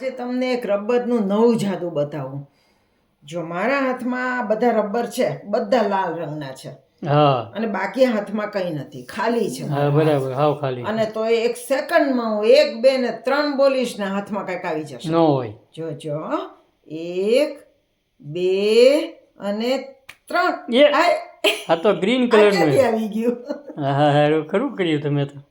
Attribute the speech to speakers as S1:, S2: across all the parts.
S1: આજે તમને એક રબરનું નવું જાદુ બતાવું. જો મારા હાથમાં બધા રબર છે, બધા લાલ રંગના છે.
S2: હા.
S1: અને બાકી હાથમાં કંઈ નથી, ખાલી છે.
S2: હા બરાબર, હાવ ખાલી.
S1: અને તો એક સેકન્ડમાં હું 1 2 ને 3 બોલીશ ને હાથમાં કંઈક આવી જશે.
S2: નો હોય.
S1: જોજો 1 2 અને 3.
S2: આ તો ગ્રીન કલર નું
S1: આવી ગયું.
S2: હા હારું ખરું કર્યું તમે તો.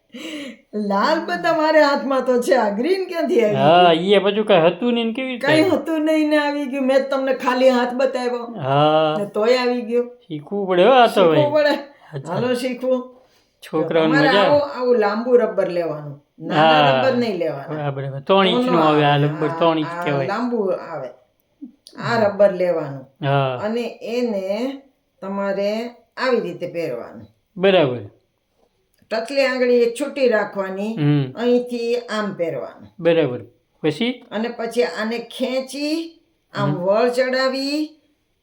S1: લાલ બધા મારા હાથમાં તો છે, આ ગ્રીન ક્યાંથી આવી?
S2: હા એ બધું કઈ હતું નહીં કેવી રીતે?
S1: કઈ હતું નહીં ને આવી ગયું. મેં તમને ખાલી હાથ બતાવ્યો.
S2: હા
S1: ને તોય આવી ગયું.
S2: શીખવું પડે હો આ તો ભાઈ.
S1: શીખવું પડે. હાલો શીખવું.
S2: છોકરાઓને
S1: તમારે
S2: મજા.
S1: આવું લાંબુ રબર લેવાનું, નાના રબર નહીં લેવાના.
S2: હા બરાબર, 3 ઇંચ નું આવે આ લગભગ 3 ઇંચ કહેવાય.
S1: લાંબુ આવે આ રબર લેવાનું.
S2: હા
S1: અને એને તમારે આવી રીતે પહેરવાનું.
S2: બરાબર.
S1: ટચલી આંગળી છૂટી રાખવાની, અહીંથી આમ પહેરવાનું.
S2: બરાબર. પછી
S1: અને પછી આને ખેંચી આમ વળ ચડાવી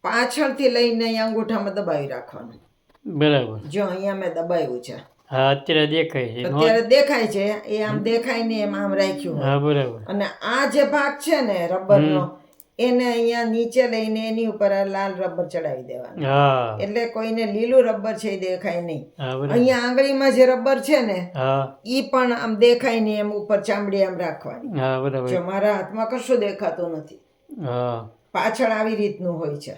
S1: પાછળથી લઈને અહીંયા અંગૂઠામાં દબાવી રાખવાનું.
S2: બરાબર.
S1: જો અહીંયા મેં દબાવ્યું છે.
S2: હા અત્યારે દેખાય છે.
S1: અત્યારે દેખાય છે. એ આમ દેખાય ને એમ આમ રાખ્યું.
S2: હા બરાબર.
S1: અને આ જે ભાગ છે ને રબરનો, એને અહીંયા નીચે લઈને એની ઉપર આ લાલ રબર ચડાવી દેવાનું.
S2: હા
S1: એટલે કોઈને લીલું રબર છે એ દેખાય નહીં.
S2: હા બરાબર.
S1: અહીંયા આંગળીમાં જે રબર છે ને
S2: હા
S1: ઈ પણ આમ દેખાય નહીં, એમ ઉપર ચામડી આમ રાખવાની.
S2: હા બરાબર.
S1: જો મારા હાથમાં કશું દેખાતું નથી.
S2: હા
S1: પાછળ આવી રીતનું હોય છે.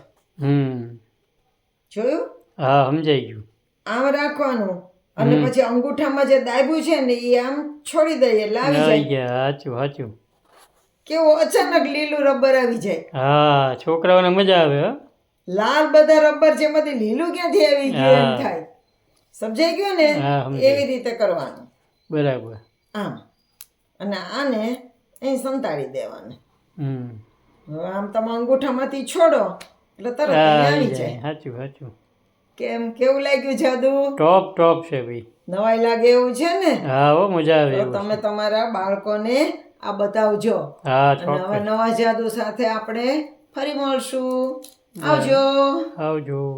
S1: જોયું?
S2: હા સમજાઈ ગયું.
S1: આમ રાખવાનું અને પછી અંગૂઠામાં જે દાબ્યું છે ને એ આમ છોડી દઈએ એટલે આવી
S2: આવી
S1: જાય.
S2: ગયા. સાચું સાચું.
S1: કેવું અચાનક લીલું રબર આવી જાય.
S2: હા છોકરાઓને મજા આવે. હો
S1: લાલ બધા રબર છે, એમાંથી લીલું ક્યાંથી આવી ગયું એમ થાય. સમજાઈ ગયું ને?
S2: હા, સમજાય.
S1: એવી રીતે કરવાનું.
S2: બરાબર.
S1: આમ અને આને અહીં સંતાડી દેવાનું. હવે આમ તમે અંગૂઠામાંથી છોડો એટલે તરત અહીં આવી જાય.
S2: સાચું સાચું.
S1: કેવું લાગ્યું જાદુ?
S2: ટોપ છે ભાઈ.
S1: નવાઈ લાગે એવું છે ને?
S2: હા હો મજા આવે
S1: તો
S2: એવું
S1: તમે
S2: છે.
S1: તમારા બાળકોને આ બતાવજો.
S2: હા
S1: અને હવે
S2: ચોક્કસ.
S1: નવા જાદુ સાથે આપણે ફરી મળશું. આવજો.
S2: આવજો.